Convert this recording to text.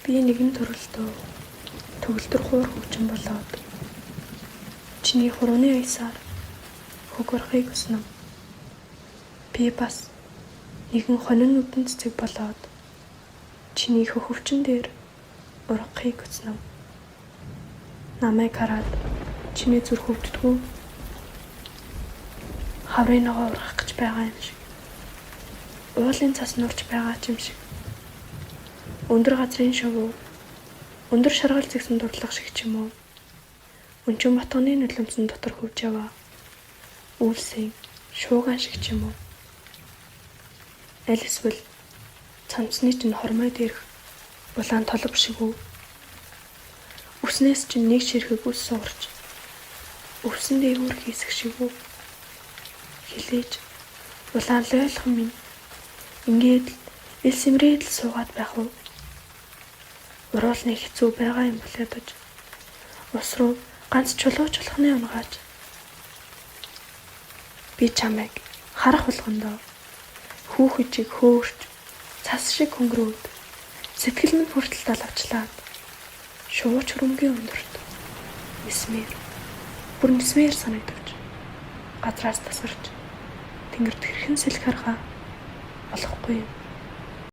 Би нэгэн төрөлтөө төгөлдөр хуур хөгжин болоод чиний хурууны аясаар хөгөрхийг хүснэ. Би бас нэгэн хонин нүдэн цэцэг болоод чиний хөхөвчин дээр ургахыг хүснэ. Намайг хараад чиний зүрх хөвддгүү хаврын ногоо ургах гэж байгаа юм шиг. Уулын цас нурж байгаа ч юм шиг. Өндөр газрын шувуу, өндөр шаргал зэгсэн дурлах шиг ч юм уу. Өнчөн батганы нулимсан дотор хөвж яваа. Үлсийн шууган шиг ч юм уу. Аль эсвэл цамцны чинь хормой дээрх улаан толб шиг үү. Үснээс чинь нэг ширхэг үс суурч. Өвсөн дээгүүр хийсэх шиг үү. Хилээж улаан лойлхон минь ингээд ил сэмрээд л суугаад байх уу. Уруулны хэцүү байгаа юм бол ядаж ус руу ганц чулуучулхны унгааж би чамайг харах болгондоо хүүхэжиг хөөрч цас шиг хөнгөрөөд сэтгэл минь хүртэл далавчлаад шууч хөрөнгөний өндөрт бүр нисмээр санагдавч газраас тасгарч тэнгэрт хэрхэн сэлэх арга олохгүй юм.